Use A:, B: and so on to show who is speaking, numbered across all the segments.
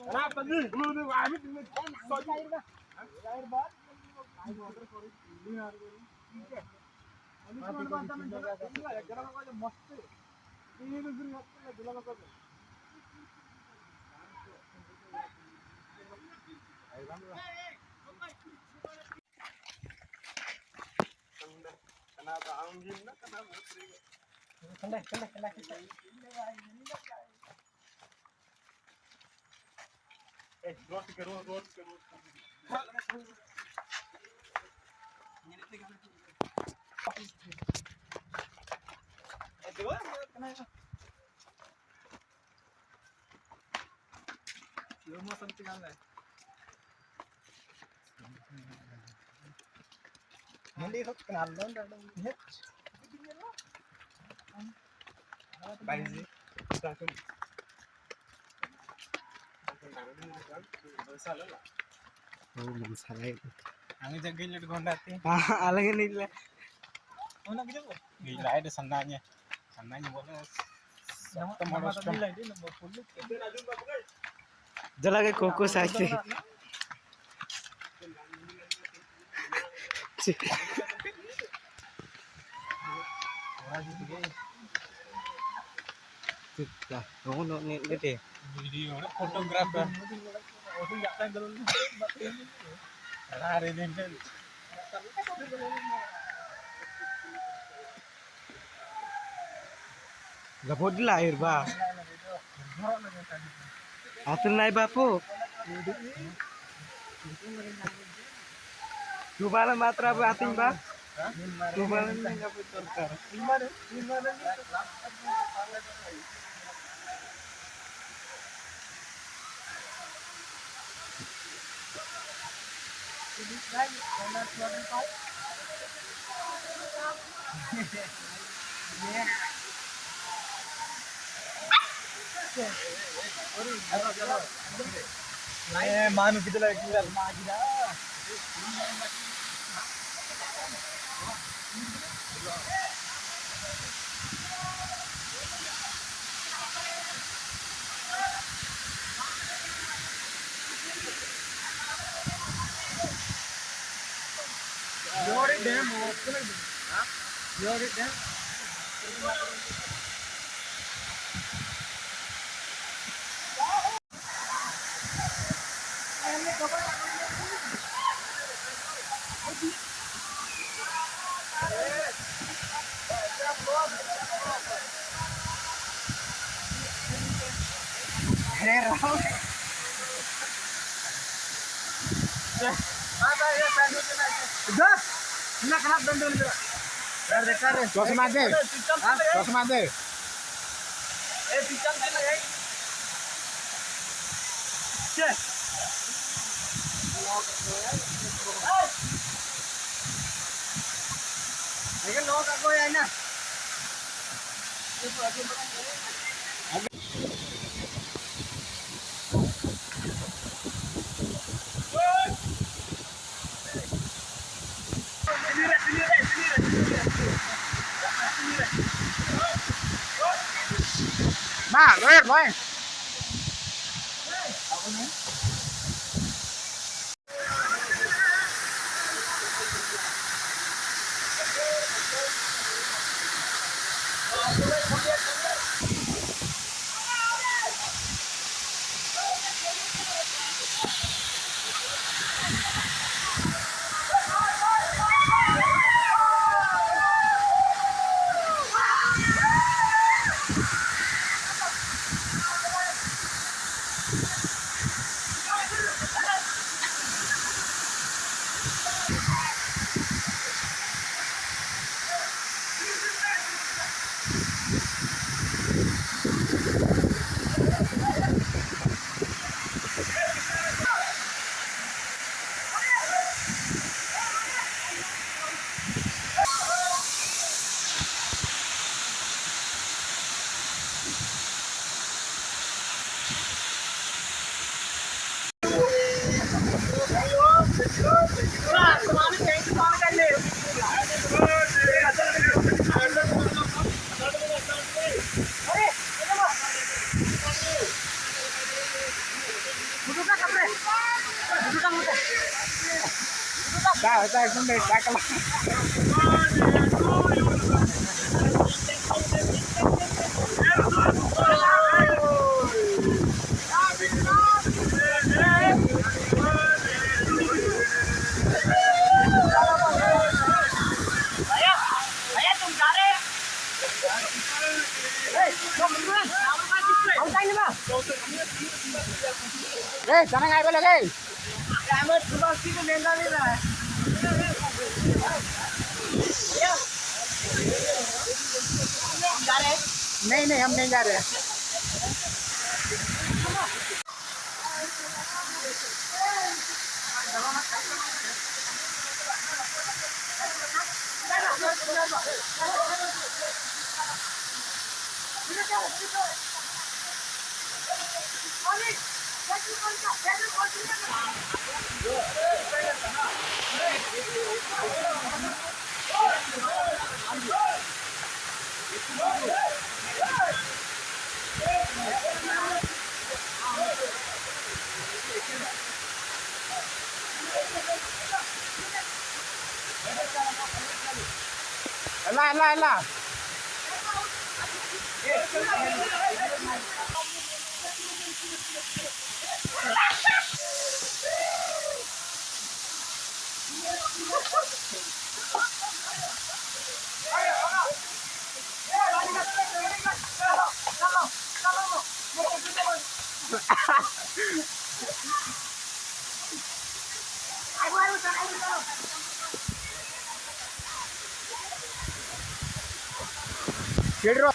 A: Kenapa nih? Lu amit ini. Kenapa angin? Kenapa? Kendak. Road ke road. Hindi ko kenal dong. Baik sih. Langsung. Oh, masalah itu. Angin jaganya di gondati. Alangin nila. Una gitu. Gila ada sandanya. Sandanya bonus. Tomaros kam. Jala ke koko saite. Lah, ngono nih gede. Video fotografer. Hari ini. Gapod lahir ba? Atul nai bapu. Lumayan matra ba ating ba? Lumayan na gapod torkar. Manu kita lagi tinggal magida. Yori dam, Yori dam. Udah, nak kenapa dandul juga? Dekar. Kau semade? Kau semade? Picam mana ya? Cek. Ini no kako ya na. Nah, loh. आता ऐकून नाही टाकला. sana काय बोला काय नहीं नहीं हम नहीं जा रहे. ला Pedro.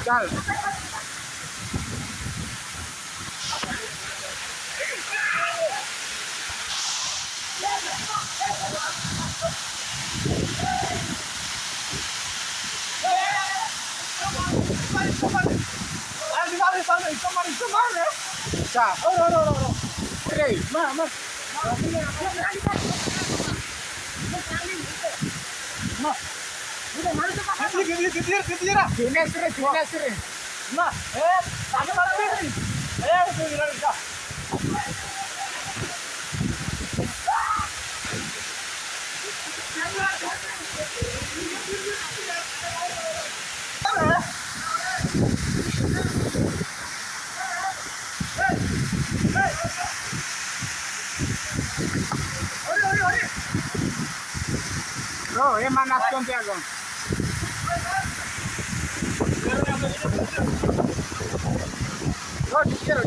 A: चल Oh, emang nasib agak. Oh, dikira.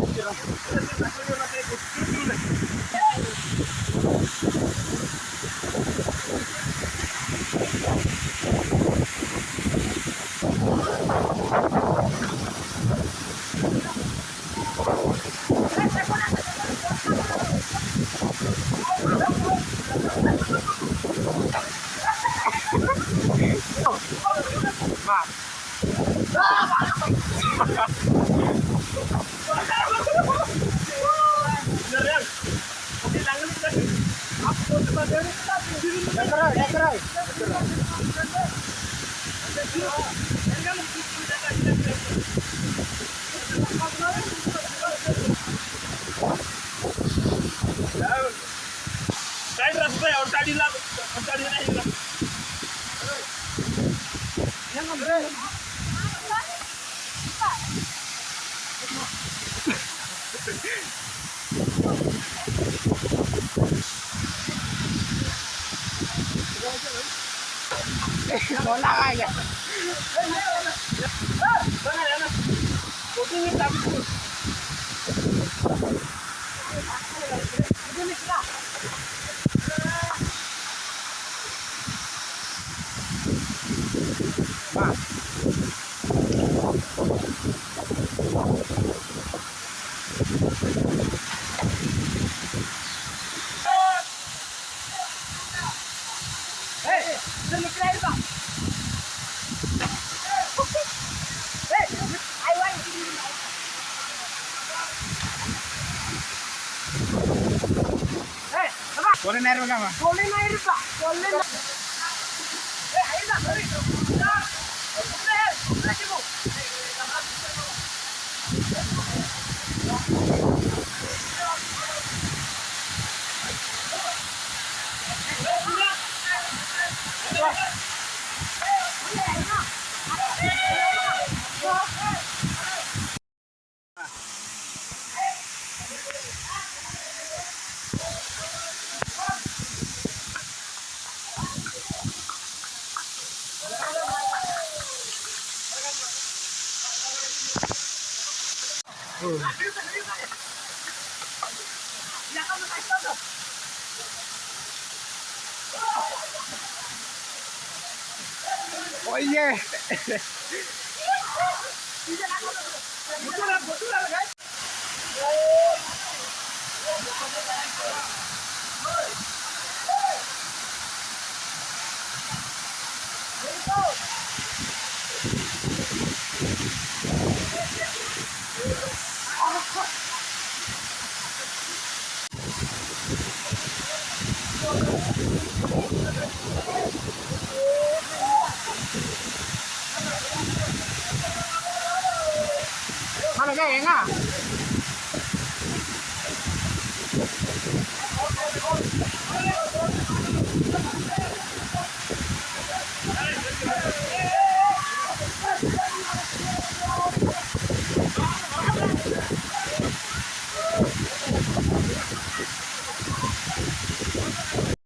A: Bola aja. Boleh naik berapa? Boleh naik berapa? Boleh. Oye. Mana gaya nga?